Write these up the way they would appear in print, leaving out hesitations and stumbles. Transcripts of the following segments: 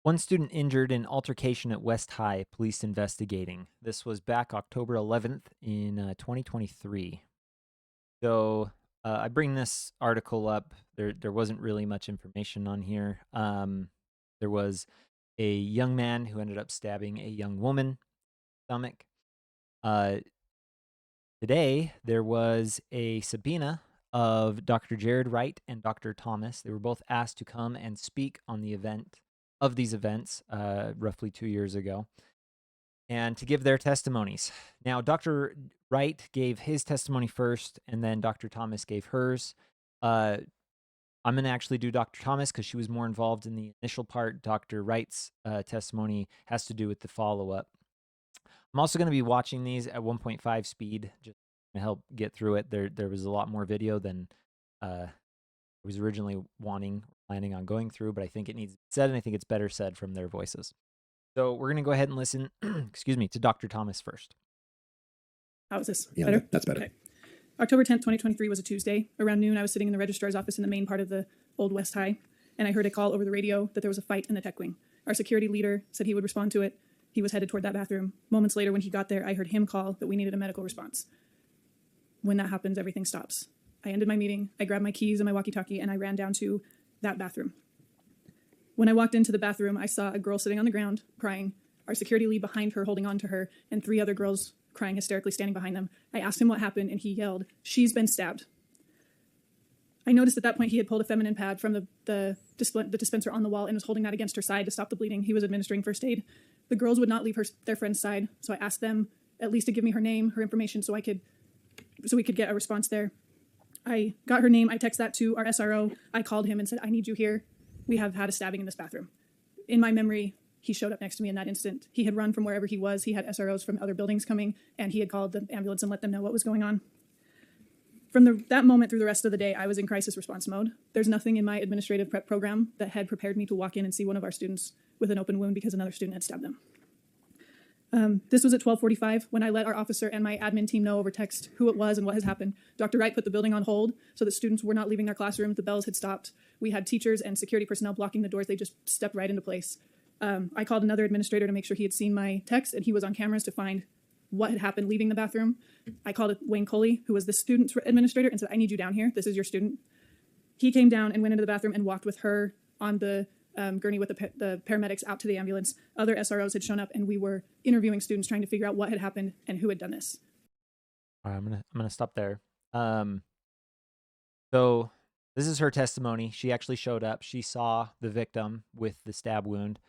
One student injured in altercation at West High, police investigating. This was back October 11th in 2023. So I bring this article up. There wasn't really much information on here. There was a young man who ended up stabbing a young woman stomach. Today there was a subpoena of Dr. Jared Wright and Dr. Thomas. They were both asked to come and speak on the event of these events roughly 2 years ago and to give their testimonies. Now, Dr. Wright gave his testimony first, and then Dr. Thomas gave hers. I'm going to actually do Dr. Thomas because she was more involved in the initial part. Dr. Wright's testimony has to do with the follow-up. I'm also going to be watching these at 1.5 speed just to help get through it. There was a lot more video than I was originally planning on going through, but I think it needs to be said, and I think it's better said from their voices. So we're going to go ahead and listen, excuse me, to Dr. Thomas first. How is this? Yeah, better? That's better. Okay. October 10th, 2023 was a Tuesday. Around noon, I was sitting in the registrar's office in the main part of the old West High, and I heard a call over the radio that there was a fight in the tech wing. Our security leader said he would respond to it. He was headed toward that bathroom. Moments later, when he got there, I heard him call that we needed a medical response. When that happens, everything stops. I ended my meeting, I grabbed my keys and my walkie-talkie, and I ran down to that bathroom. When I walked into the bathroom, I saw a girl sitting on the ground, crying, our security lead behind her holding on to her, and 3 other girls crying hysterically standing behind them. I asked him what happened, and he yelled, "She's been stabbed." I noticed at that point he had pulled a feminine pad from the dispenser on the wall and was holding that against her side to stop the bleeding. He was administering first aid. The girls would not leave their friend's side, so I asked them at least to give me her name, her information, so we could get a response there. I got her name. I texted that to our SRO. I called him and said, "I need you here. We have had a stabbing in this bathroom." In my memory, he showed up next to me in that instant. He had run from wherever he was. He had SROs from other buildings coming, and he had called the ambulance and let them know what was going on. From that moment through the rest of the day, I was in crisis response mode. There's nothing in my administrative prep program that had prepared me to walk in and see one of our students with an open wound because another student had stabbed them. This was at 12:45 when I let our officer and my admin team know over text who it was and what has happened. Dr. Wright put the building on hold so that students were not leaving their classroom. The bells had stopped. We had teachers and security personnel blocking the doors. They just stepped right into place. I called another administrator to make sure he had seen my text, and he was on cameras to find what had happened leaving the bathroom. I called Wayne Coley, who was the student's administrator, and said, "I need you down here. This is your student." He came down and went into the bathroom and walked with her on the gurney with the paramedics out to the ambulance. Other SROs had shown up, and we were interviewing students trying to figure out what had happened and who had done this. All right, I'm gonna stop there. So this is her testimony. She actually showed up. She saw the victim with the stab wound,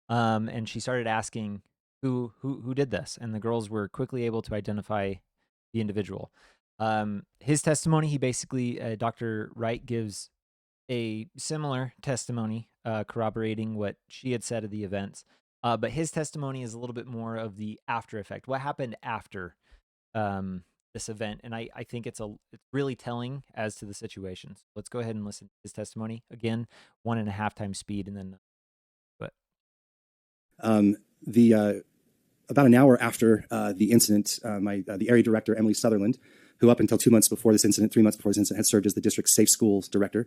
and she started asking who did this, and the girls were quickly able to identify the individual. His testimony, he basically, Dr. Wright gives a similar testimony corroborating what she had said of the events, but his testimony is a little bit more of the after effect, what happened after this event, and I think it's really telling as to the situation. So let's go ahead and listen to his testimony again, 1.5 times speed, and then About an hour after the incident, the area director, Emily Sutherland, who up until 2 months before this incident, 3 months before this incident, had served as the district's safe schools director,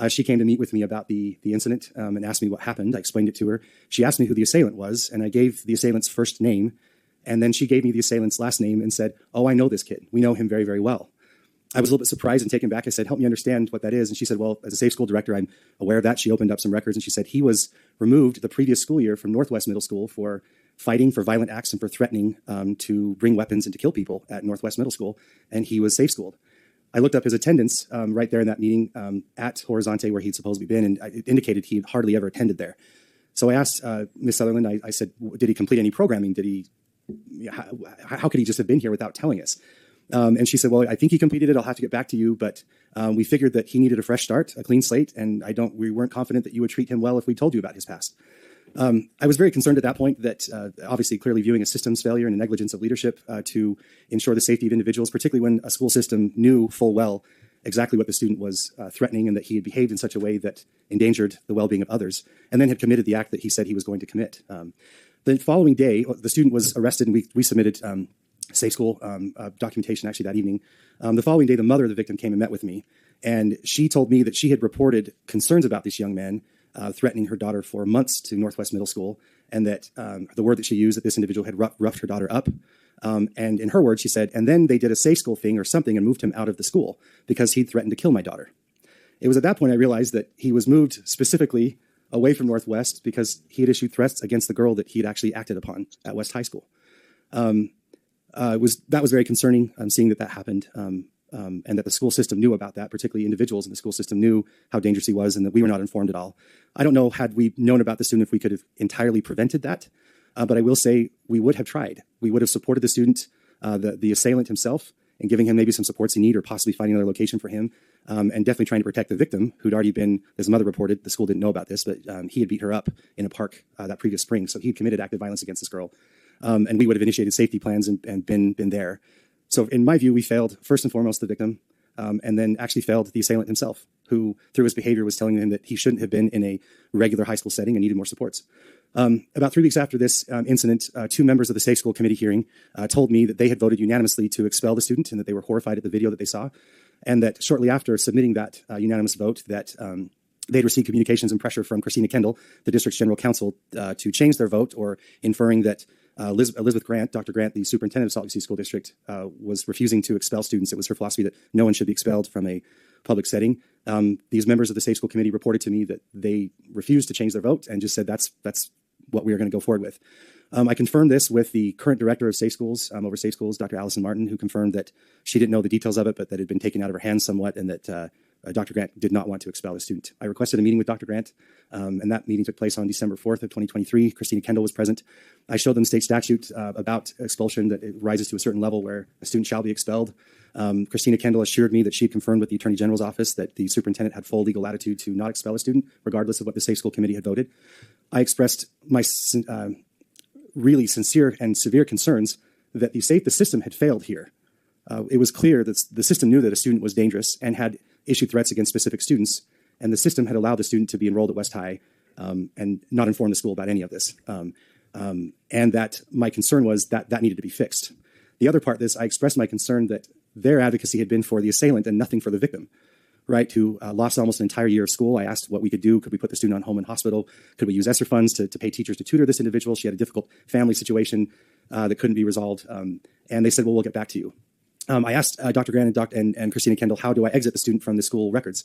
she came to meet with me about the incident and asked me what happened. I explained it to her. She asked me who the assailant was, and I gave the assailant's first name, and then she gave me the assailant's last name and said, "Oh, I know this kid. We know him very, very well." I was a little bit surprised and taken back. I said, "Help me understand what that is." And she said, "Well, as a safe school director, I'm aware of that." She opened up some records, and she said he was removed the previous school year from Northwest Middle School for fighting for violent acts and for threatening to bring weapons and to kill people at Northwest Middle School, and he was safe schooled. I looked up his attendance right there in that meeting at Horizonte, where he'd supposedly been, and it indicated he had hardly ever attended there. So I asked Ms. Sutherland, I said, "Did he complete any programming? How could he just have been here without telling us?" And she said, "Well, I think he completed it. I'll have to get back to you, but we figured that he needed a fresh start, a clean slate, and we weren't confident that you would treat him well if we told you about his past." I was very concerned at that point that obviously clearly viewing a systems failure and a negligence of leadership to ensure the safety of individuals, particularly when a school system knew full well exactly what the student was threatening and that he had behaved in such a way that endangered the well-being of others, and then had committed the act that he said he was going to commit. The following day, the student was arrested, and we submitted safe school documentation actually that evening. The following day, the mother of the victim came and met with me, and she told me that she had reported concerns about this young man threatening her daughter for months to Northwest Middle School, and that the word that she used, that this individual had roughed her daughter up. And in her words, she said, and then they did a safe school thing or something and moved him out of the school because he'd threatened to kill my daughter. It was at that point I realized that he was moved specifically away from Northwest because he had issued threats against the girl that he had actually acted upon at West High School. That was very concerning, seeing that happened, and that the school system knew about that, particularly individuals in the school system knew how dangerous he was and that we were not informed at all. I don't know, had we known about the student, if we could have entirely prevented that, but I will say we would have tried. We would have supported the student, the assailant himself, and giving him maybe some supports he needed or possibly finding another location for him, and definitely trying to protect the victim who'd already been, his mother reported, the school didn't know about this, but he had beat her up in a park that previous spring. So he committed active violence against this girl. And we would have initiated safety plans and been there. So in my view, we failed, first and foremost, the victim, and then actually failed the assailant himself, who through his behavior was telling him that he shouldn't have been in a regular high school setting and needed more supports. About 3 weeks after this incident, 2 members of the Safe School Committee hearing told me that they had voted unanimously to expel the student and that they were horrified at the video that they saw, and that shortly after submitting that unanimous vote, that they'd received communications and pressure from Christina Kendall, the district's general counsel, to change their vote, or inferring that Elizabeth Grant, Dr. Grant, the superintendent of Salt Lake City School District, was refusing to expel students. It was her philosophy that no one should be expelled from a public setting. These members of the Safe School Committee reported to me that they refused to change their vote and just said that's what we are going to go forward with. I confirmed this with the current director of Safe Schools, over Safe Schools, Dr. Allison Martin, who confirmed that she didn't know the details of it, but that it had been taken out of her hands somewhat, and that Dr. Grant did not want to expel the student. I requested a meeting with Dr. Grant, and that meeting took place on December 4th of 2023. Christina Kendall was present. I showed them state statute about expulsion, that it rises to a certain level where a student shall be expelled. Christina Kendall assured me that she had confirmed with the Attorney General's office that the superintendent had full legal latitude to not expel a student, regardless of what the Safe School Committee had voted. I expressed my really sincere and severe concerns that the system had failed here. It was clear that the system knew that a student was dangerous and had issued threats against specific students, and the system had allowed the student to be enrolled at West High and not inform the school about any of this. And that my concern was that needed to be fixed. The other part of this, I expressed my concern that their advocacy had been for the assailant and nothing for the victim, right, who lost almost an entire year of school. I asked what we could do. Could we put the student on home and hospital? Could we use ESSER funds to pay teachers to tutor this individual? She had a difficult family situation that couldn't be resolved. And they said, well, we'll get back to you. I asked Dr. Grant and Christina Kendall, how do I exit the student from the school records?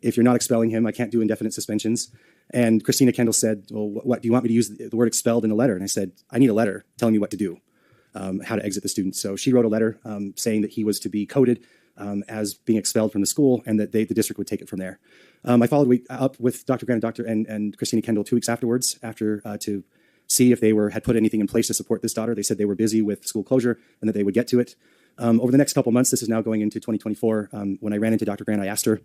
If you're not expelling him, I can't do indefinite suspensions. And Christina Kendall said, well, what do you want me to use the word expelled in a letter? And I said, I need a letter telling me what to do, how to exit the student. So she wrote a letter saying that he was to be coded as being expelled from the school, and that the district would take it from there. I followed up with Dr. Grant and Christina Kendall 2 weeks afterwards, to see if they had put anything in place to support this daughter. They said they were busy with school closure and that they would get to it. Over the next couple months, this is now going into 2024, when I ran into Dr. Grant, I asked her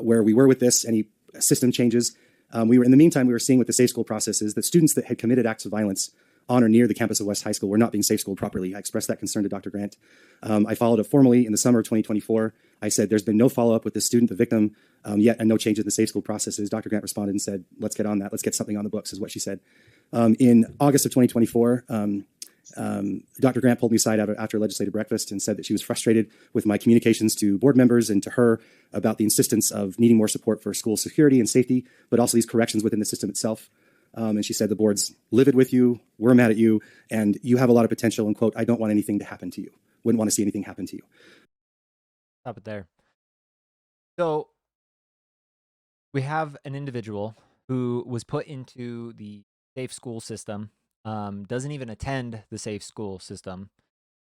where we were with this, any system changes. In the meantime, we were seeing with the safe school processes that students that had committed acts of violence on or near the campus of West High School were not being safe schooled properly. I expressed that concern to Dr. Grant. I followed up formally in the summer of 2024. I said, there's been no follow-up with the student, the victim, yet, and no changes in the safe school processes. Dr. Grant responded and said, let's get on that. Let's get something on the books, is what she said. In August of 2024, Dr. Grant pulled me aside after a legislative breakfast and said that she was frustrated with my communications to board members and to her about the insistence of needing more support for school security and safety, but also these corrections within the system itself. And she said, the board's livid with you, we're mad at you, and you have a lot of potential, and quote, I don't want anything to happen to you. Wouldn't want to see anything happen to you. Stop it there. So we have an individual who was put into the safe school system, doesn't even attend the safe school system,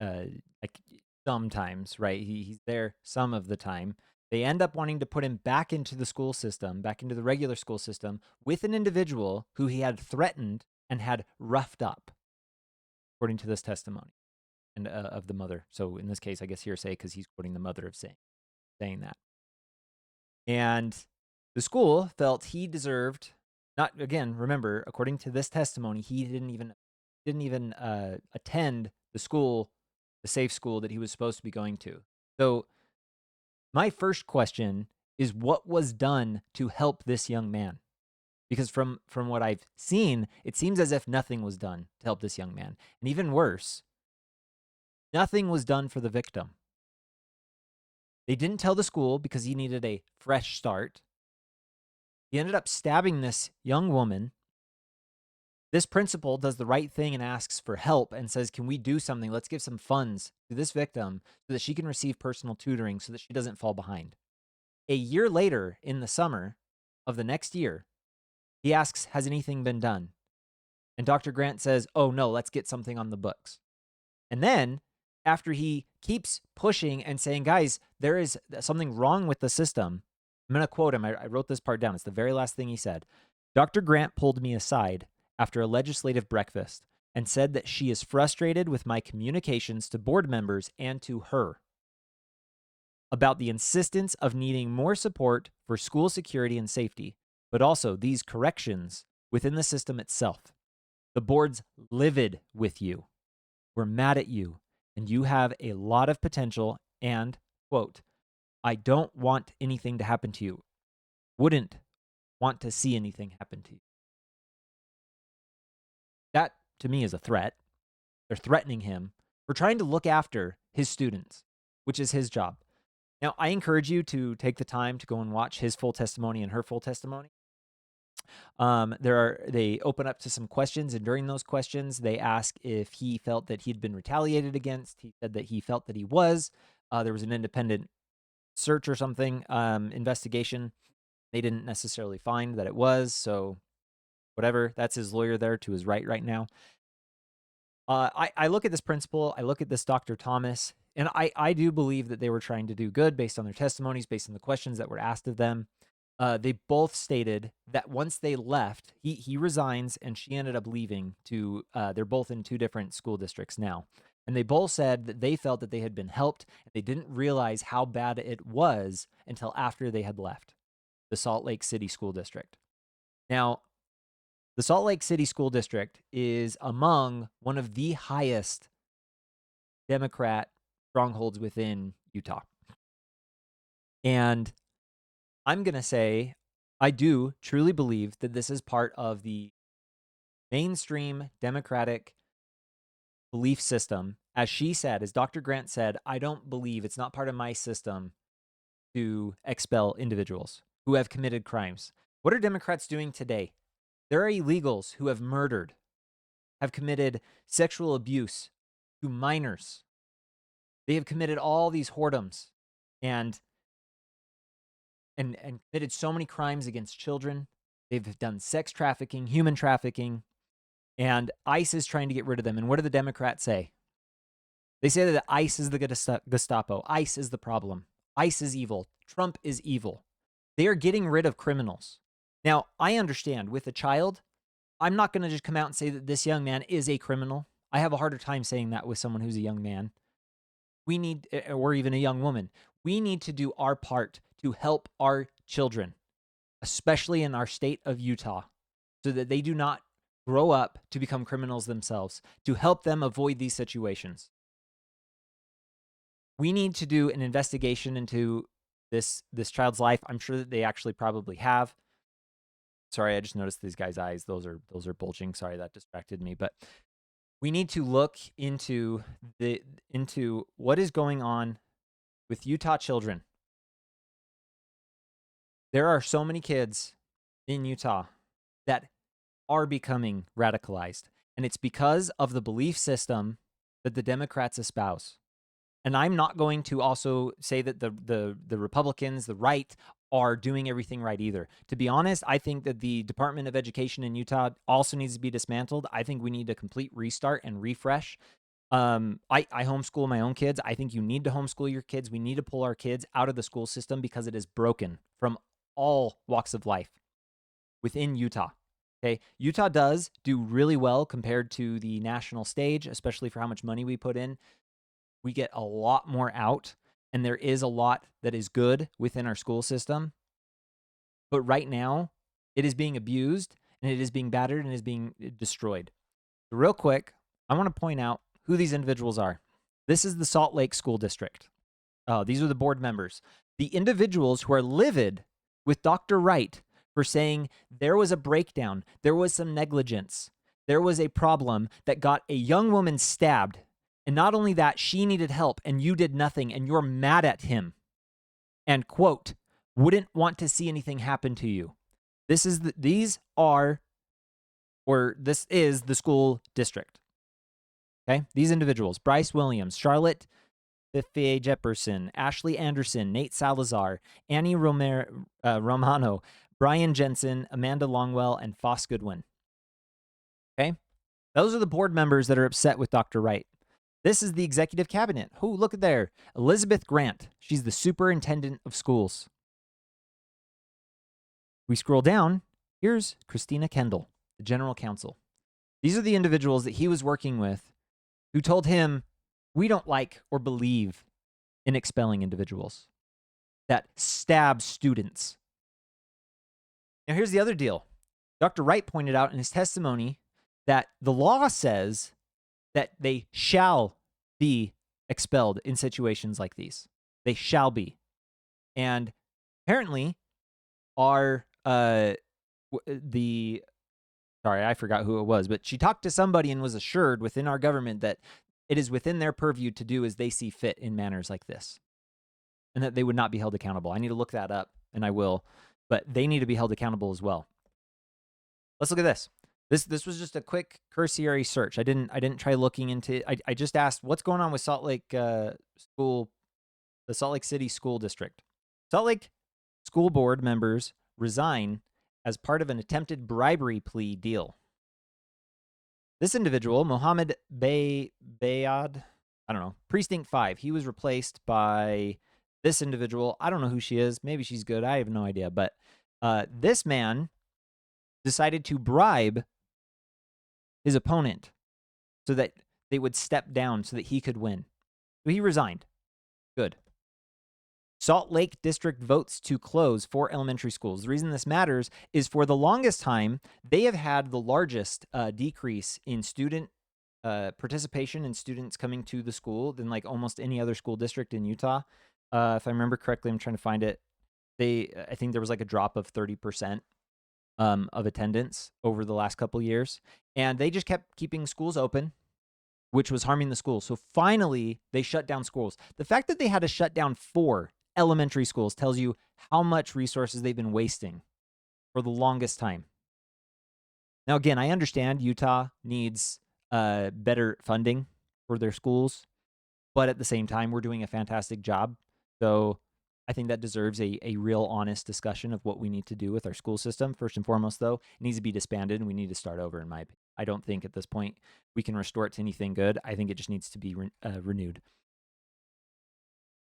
like sometimes, right? He's there some of the time. They end up wanting to put him back into the school system, back into the regular school system, with an individual who he had threatened and had roughed up, according to this testimony and of the mother. So in this case, I guess hearsay, because he's quoting the mother of saying that. And the school felt he deserved, not, again, remember, according to this testimony, he didn't even attend the school, the safe school that he was supposed to be going to. So my first question is, what was done to help this young man? Because from what I've seen, it seems as if nothing was done to help this young man. And even worse, nothing was done for the victim. They didn't tell the school because he needed a fresh start. He ended up stabbing this young woman. This principal does the right thing and asks for help and says, can we do something? Let's give some funds to this victim so that she can receive personal tutoring so that she doesn't fall behind. A year later, in the summer of the next year, he asks, has anything been done? And Dr. Grant says, oh no, let's get something on the books. And then after he keeps pushing and saying, guys, there is something wrong with the system, I'm going to quote him. I wrote this part down. It's the very last thing he said. Dr. Grant pulled me aside after a legislative breakfast and said that she is frustrated with my communications to board members and to her about the insistence of needing more support for school security and safety, but also these corrections within the system itself. The board's livid with you. We're mad at you, and you have a lot of potential and, quote, I don't want anything to happen to you. Wouldn't want to see anything happen to you. That, to me, is a threat. They're threatening him for trying to look they his students, which is his job. Now, I encourage you to take the time to go and watch his full testimony and her full testimony. They open up to some questions, and during those questions, they ask if he felt that he'd been retaliated against. He said that he felt that he was. There was an independent search or something, investigation. They didn't necessarily find that it was, so whatever. That's his lawyer there to his right now. I look at this principal, I look at this Dr. Thomas, and I do believe that they were trying to do good based on their testimonies, based on the questions that were asked of them. They both stated that once they left, he resigns and she ended up leaving to, they're both in two different school districts now. And they both said that they felt that they had been helped and they didn't realize how bad it was until after they had left the Salt Lake City School District. Now, the Salt Lake City School District is among one of the highest Democrat strongholds within Utah. And I'm going to say, I do truly believe that this is part of the mainstream Democratic belief system. As she said, as Dr. Grant said, I don't believe it's not part of my system to expel individuals who have committed crimes. What are Democrats doing today? There are illegals who have murdered, have committed sexual abuse to minors. They have committed all these whoredoms and committed so many crimes against children. They've done sex trafficking, human trafficking, and ICE is trying to get rid of them. And what do the Democrats say? They say that ICE is the Gestapo. ICE is the problem. ICE is evil. Trump is evil. They are getting rid of criminals. Now, I understand with a child, I'm not going to just come out and say that this young man is a criminal. I have a harder time saying that with someone who's a young man. We need, or even a young woman, we need to do our part to help our children, especially in our state of Utah, so that they do not grow up to become criminals themselves, to help them avoid these situations. We need to do an investigation into this child's life. I'm sure that they actually probably have. Sorry, I just noticed these guys' eyes. Those are bulging. Sorry, that distracted me. But we need to look into what is going on with Utah children. There are so many kids in Utah that are becoming radicalized, and it's because of the belief system that the Democrats espouse. And I'm not going to also say that the Republicans, the right, are doing everything right either. To be honest, I think that the Department of Education in Utah also needs to be dismantled. I think we need a complete restart and refresh. I homeschool my own kids. I think you need to homeschool your kids. We need to pull our kids out of the school system because it is broken from all walks of life within Utah. Okay, Utah does do really well compared to the national stage, especially for how much money we put in. We get a lot more out, and there is a lot that is good within our school system. But right now, it is being abused, and it is being battered, and is being destroyed. So real quick, I want to point out who these individuals are. This is the Salt Lake School District. These are the board members. The individuals who are livid with Dr. Wright for saying there was a breakdown, there was some negligence, there was a problem that got a young woman stabbed. And not only that, she needed help and you did nothing and you're mad at him. And quote, wouldn't want to see anything happen to you. This is the school district. Okay, these individuals: Bryce Williams, Charlotte Fife Jefferson, Ashley Anderson, Nate Salazar, Annie Romano, Brian Jensen, Amanda Longwell, and Foss Goodwin. Okay, those are the board members that are upset with Dr. Wright. This is the executive cabinet. Oh, look at there. Elizabeth Grant. She's the superintendent of schools. We scroll down. Here's Christina Kendall, the general counsel. These are the individuals that he was working with who told him, we don't like or believe in expelling individuals that stab students. Now, here's the other deal. Dr. Wright pointed out in his testimony that the law says that they shall be expelled in situations like these. They shall be. And apparently, I forgot who it was, but she talked to somebody and was assured within our government that it is within their purview to do as they see fit in manners like this, and that they would not be held accountable. I need to look that up, and I will, but they need to be held accountable as well. Let's look at this. This was just a quick cursory search. I didn't try looking into. I just asked what's going on with Salt Lake the Salt Lake City School District. Salt Lake School Board members resign as part of an attempted bribery plea deal. This individual, Mohammed Bayad, I don't know, Precinct 5, he was replaced by this individual. I don't know who she is. Maybe she's good. I have no idea. But this man decided to bribe his opponent so that they would step down so that he could win. So he resigned. Good. Salt Lake District votes to close 4 elementary schools. The reason this matters is for the longest time, they have had the largest decrease in student participation in students coming to the school than like almost any other school district in Utah. If I remember correctly, I'm trying to find it. I think there was like a drop of 30% of attendance over the last couple years. And they just kept keeping schools open, which was harming the schools. So finally, they shut down schools. The fact that they had to shut down 4 elementary schools tells you how much resources they've been wasting for the longest time. Now, again, I understand Utah needs better funding for their schools, but at the same time, we're doing a fantastic job. So I think that deserves a real honest discussion of what we need to do with our school system. First and foremost, though, it needs to be disbanded and we need to start over, in my opinion. I don't think at this point we can restore it to anything good. I think it just needs to be renewed.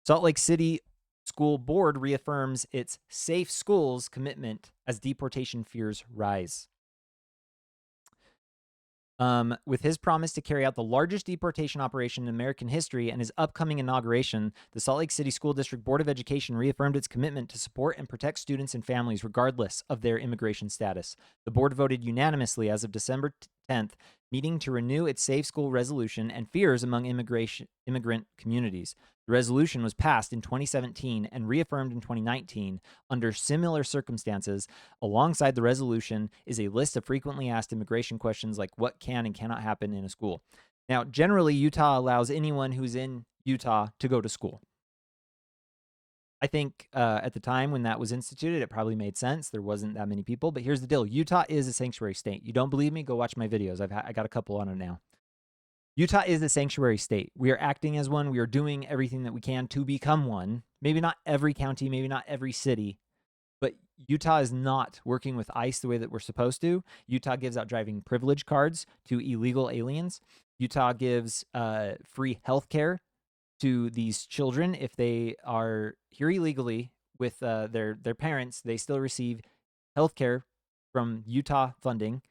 Salt Lake City School Board reaffirms its safe schools commitment as deportation fears rise. With his promise to carry out the largest deportation operation in American history and his upcoming inauguration, the Salt Lake City School District Board of Education reaffirmed its commitment to support and protect students and families regardless of their immigration status. The board voted unanimously as of December 10th, meeting to renew its Safe School resolution and fears among immigrant communities. The resolution was passed in 2017 and reaffirmed in 2019 under similar circumstances. Alongside the resolution is a list of frequently asked immigration questions like what can and cannot happen in a school. Now, generally, Utah allows anyone who's in Utah to go to school. I think at the time when that was instituted, it probably made sense. There wasn't that many people, but here's the deal. Utah is a sanctuary state. You don't believe me? Go watch my videos. I got a couple on it now. Utah is a sanctuary state. We are acting as one. We are doing everything that we can to become one. Maybe not every county, maybe not every city, but Utah is not working with ICE the way that we're supposed to. Utah gives out driving privilege cards to illegal aliens. Utah gives free health care to these children. If they are here illegally with their parents, they still receive health care from Utah funding.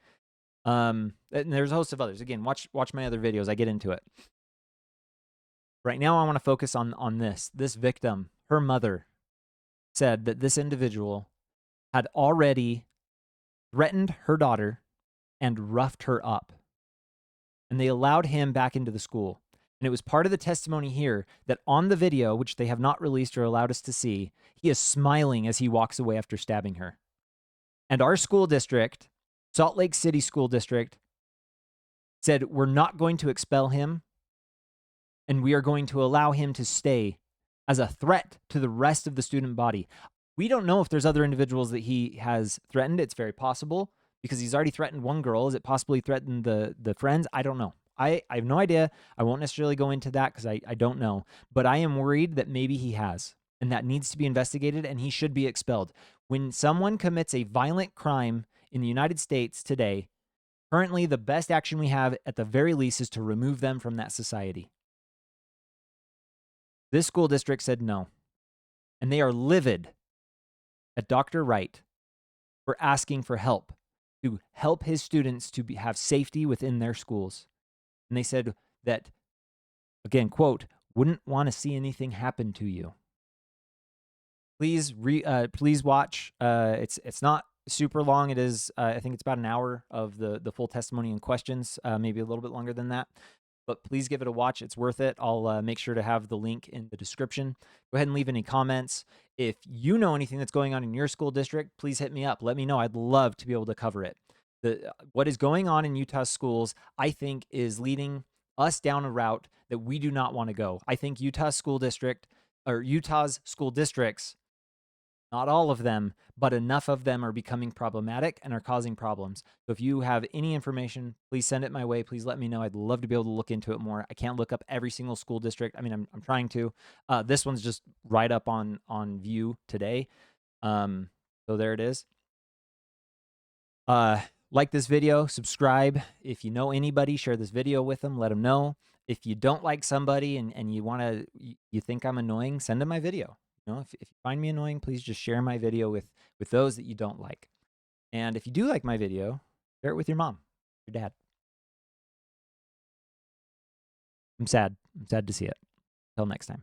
And there's a host of others. Again, watch my other videos. I get into it. Right now, I want to focus on this. This victim, her mother, said that this individual had already threatened her daughter and roughed her up. And they allowed him back into the school. And it was part of the testimony here that on the video, which they have not released or allowed us to see, he is smiling as he walks away after stabbing her. And our school district, Salt Lake City School District, said, we're not going to expel him, and we are going to allow him to stay as a threat to the rest of the student body. We don't know if there's other individuals that he has threatened. It's very possible because he's already threatened one girl. Is it possibly threatened the friends? I don't know. I have no idea. I won't necessarily go into that because I don't know. But I am worried that maybe he has, and that needs to be investigated, and he should be expelled. When someone commits a violent crime in the United States today, currently the best action we have at the very least is to remove them from that society. This school district said no, and they are livid at Dr. Wright for asking for help to help his students to have safety within their schools. And they said that, again, quote, wouldn't want to see anything happen to you. Please watch. It's not super long. It is, I think it's about an hour of the full testimony and questions, maybe a little bit longer than that. But please give it a watch. It's worth it. I'll make sure to have the link in the description. Go ahead and leave any comments. If you know anything that's going on in your school district, please hit me up. Let me know. I'd love to be able to cover it. What is going on in Utah schools, I think, is leading us down a route that we do not want to go. I think Utah's school districts, not all of them, but enough of them are becoming problematic and are causing problems. So if you have any information, please send it my way. Please let me know. I'd love to be able to look into it more. I can't look up every single school district. I mean, I'm trying to. This one's just right up on view today. So there it is. Like this video, subscribe. If you know anybody, share this video with them. Let them know. If you don't like somebody and you think I'm annoying, send them my video. You know, if you find me annoying, please just share my video with those that you don't like. And if you do like my video, share it with your mom, your dad. I'm sad. I'm sad to see it. Until next time.